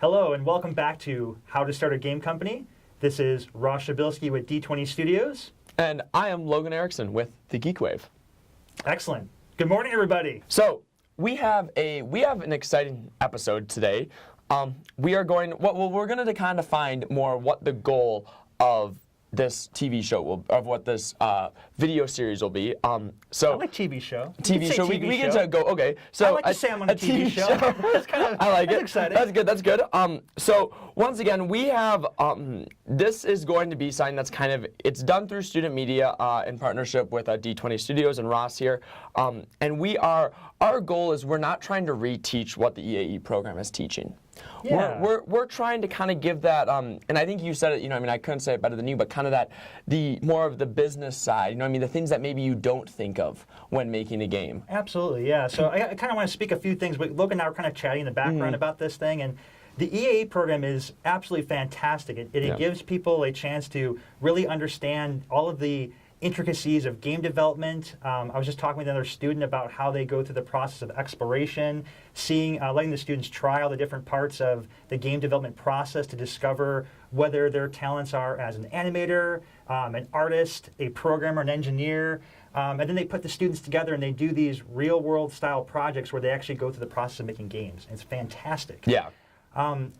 Hello and welcome back to How to Start a Game Company. This is Ross Przybylski with D20 Studios. And I am Logan Erickson with the Geek Wave. Excellent. Good morning, everybody. So we have an exciting episode today. We're going to kind of find more what the goal of this TV show will, of what this video series will be. So I like TV show. TV show. We get to go. Okay. So I like to say I'm on a TV show. That's kind of. I like that's it. Exciting. That's good. That's good. So once again, we have this is going to be something that's kind of it's done through student media in partnership with D20 Studios and Ross here. And our goal is we're not trying to reteach what the EAE program is teaching. Yeah. We're trying to kind of give that, and I think you said it, I couldn't say it better than you, but kind of that, the more of the business side, the things that maybe you don't think of when making a game. Absolutely, yeah. So I kind of want to speak a few things, but Logan and I were kind of chatting in the background about this thing, and the EAE program is absolutely fantastic. It gives people a chance to really understand all of the intricacies of game development. I was just talking with another student about how they go through the process of exploration, letting the students try all the different parts of the game development process to discover whether their talents are as an animator, an artist, a programmer, an engineer. And then they put the students together and they do these real-world style projects where they actually go through the process of making games. It's fantastic. Yeah.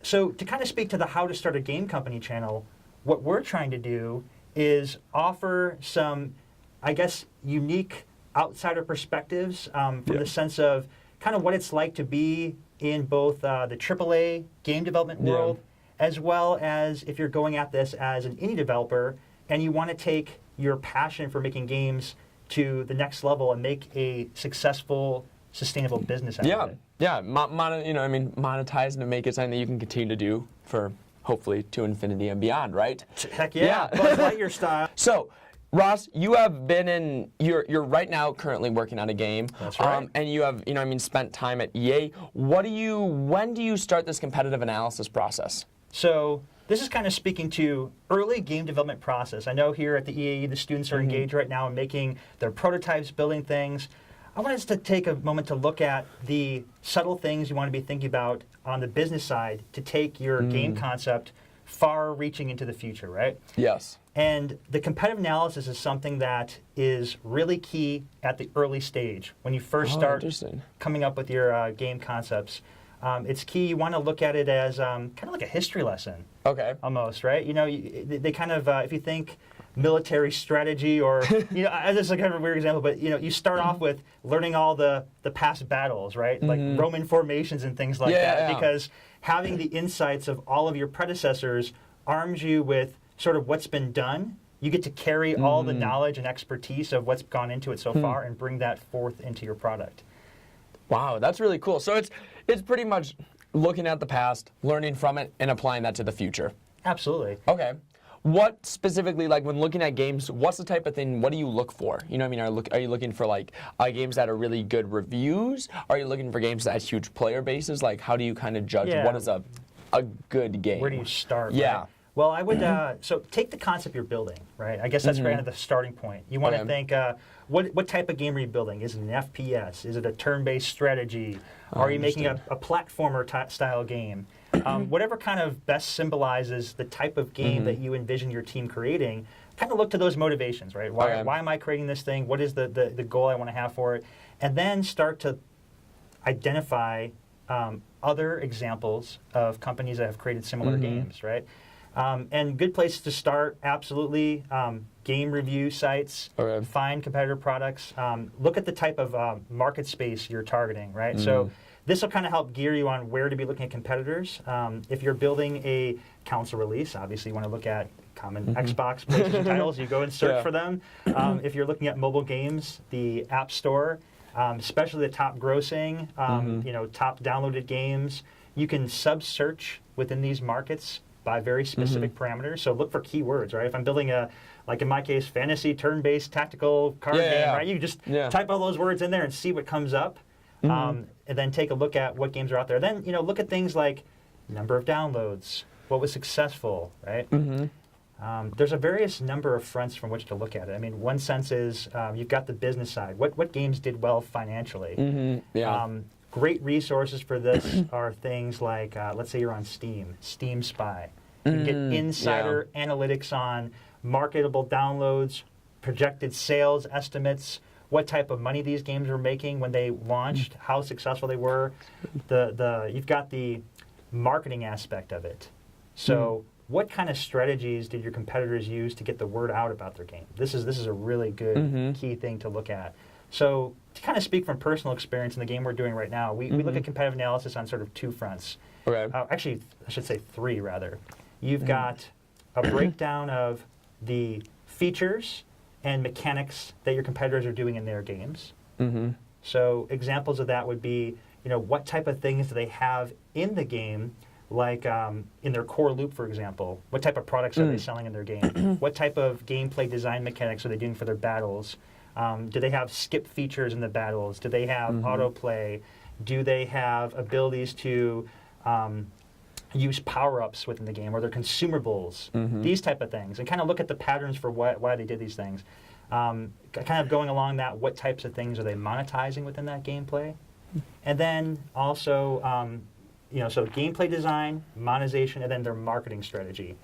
So to kind of speak to the How to Start a Game Company channel, what we're trying to do is offer some, I guess, unique outsider perspectives from the sense of kind of what it's like to be in both the AAA game development world, as well as if you're going at this as an indie developer and you want to take your passion for making games to the next level and make a successful, sustainable business out of it. Yeah, monetize and make it something that you can continue to do for hopefully to infinity and beyond, right? Heck yeah. Buzz Lightyear style. So, Ross, you have been you're right now currently working on a game. That's right. And you have, spent time at EA. When do you start this competitive analysis process? So, this is kind of speaking to early game development process. I know here at the EAE, the students are engaged right now in making their prototypes, building things. I want us to take a moment to look at the subtle things you want to be thinking about on the business side to take your game concept far-reaching into the future, right? Yes. And the competitive analysis is something that is really key at the early stage when you first start coming up with your game concepts. It's key. You want to look at it as kind of like a history lesson. Okay. Almost, right? They kind of, if you think military strategy or, this is kind of a weird example, but, you start off with learning all the past battles, right? Like Roman formations and things like that, because having the insights of all of your predecessors arms you with sort of what's been done. You get to carry all the knowledge and expertise of what's gone into it so far and bring that forth into your product. Wow, that's really cool. So it's pretty much looking at the past, learning from it, and applying that to the future. Absolutely. Okay. What specifically, like when looking at games, what's the type of thing, what do you look for? Are you looking for like games that are really good reviews? Are you looking for games that have huge player bases? Like how do you kind of judge what is a good game? Where do you start? Yeah. Right? Well, I would, so take the concept you're building, right? I guess that's kind of the starting point. You want to think, what type of game are you building? Is it an FPS? Is it a turn-based strategy? Are you making a platformer style game? Whatever kind of best symbolizes the type of game that you envision your team creating, kind of look to those motivations, right? Why am I creating this thing? What is the goal I want to have for it? And then start to identify other examples of companies that have created similar games, right? And good places to start, absolutely, game review sites, find competitor products, look at the type of market space you're targeting, right? So this will kind of help gear you on where to be looking at competitors. If you're building a console release, obviously you want to look at common Xbox, PlayStation titles, you go and search for them. If you're looking at mobile games, the App Store, especially the top grossing, top downloaded games, you can sub-search within these markets by very specific parameters. So look for keywords, right? If I'm building like in my case, fantasy, turn-based, tactical card game, right? You just type all those words in there and see what comes up, and then take a look at what games are out there. Then, look at things like number of downloads, what was successful, right? There's a various number of fronts from which to look at it. I mean, one sense is you've got the business side. What games did well financially? Great resources for this are things like, let's say you're on Steam, Steam Spy. You can get insider analytics on marketable downloads, projected sales estimates, what type of money these games were making when they launched, how successful they were. You've got the marketing aspect of it. So what kind of strategies did your competitors use to get the word out about their game? This is a really good key thing to look at. So to kind of speak from personal experience in the game we're doing right now, we look at competitive analysis on sort of two fronts. Okay. Actually, I should say three, rather. You've got a breakdown of the features and mechanics that your competitors are doing in their games. So examples of that would be, what type of things do they have in the game, like in their core loop, for example. What type of products are they selling in their game? What type of gameplay design mechanics are they doing for their battles? Do they have skip features in the battles? Do they have autoplay? Do they have abilities to use power-ups within the game, or their consumables? These type of things, and kind of look at the patterns for why they did these things. Kind of going along that, what types of things are they monetizing within that gameplay? And then also, so gameplay design, monetization, and then their marketing strategy.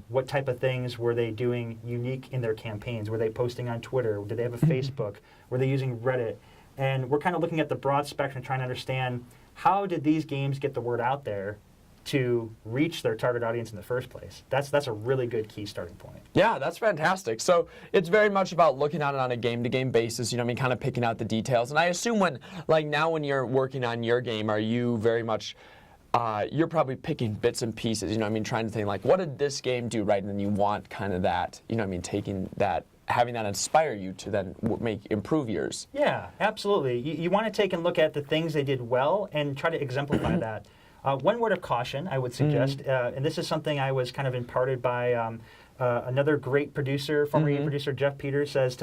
What type of things were they doing unique in their campaigns? Were they posting on Twitter? Did they have a Facebook? Were they using Reddit? And we're kind of looking at the broad spectrum, trying to understand how did these games get the word out there to reach their target audience in the first place. That's a really good key starting point. Yeah, that's fantastic. So it's very much about looking at it on a game-to-game basis, kind of picking out the details. And I assume when you're working on your game, are you very much, you're probably picking bits and pieces, trying to think like, what did this game do right? And then you want kind of that, taking that, having that inspire you to then improve yours. Yeah, absolutely. You want to take and look at the things they did well and try to exemplify that. One word of caution, I would suggest, and this is something I was kind of imparted by another great producer, former game producer Jeff Peters, says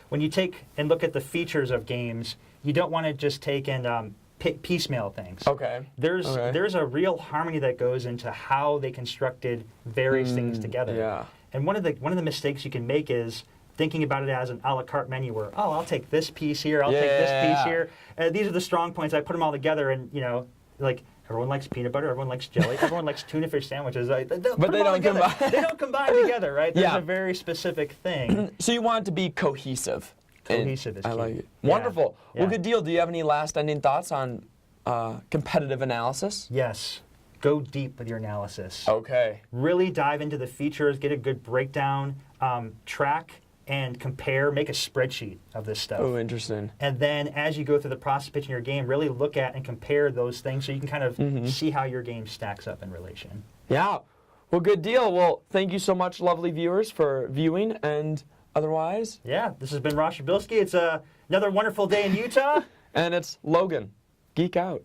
when you take and look at the features of games, you don't want to just take and piecemeal things. Okay. There's a real harmony that goes into how they constructed various things together. Yeah. And one of the mistakes you can make is thinking about it as an a la carte menu where, I'll take this piece here, I'll take this piece here. These are the strong points. I put them all together, and everyone likes peanut butter, everyone likes jelly, everyone likes tuna fish sandwiches. But they don't combine. They don't combine together, right? There's a very specific thing. So you want it to be cohesive. Cohesive is key. I like it. Yeah. Wonderful. Yeah. Well, good deal. Do you have any last ending thoughts on competitive analysis? Yes. Go deep with your analysis. Okay. Really dive into the features, get a good breakdown, track and compare, make a spreadsheet of this stuff. Oh, interesting. And then as you go through the process of pitching your game, really look at and compare those things so you can kind of see how your game stacks up in relation. Yeah. Well, good deal. Well, thank you so much, lovely viewers, for viewing, and otherwise. Yeah, this has been Ross Przybylski. It's another wonderful day in Utah. And it's Logan. Geek out.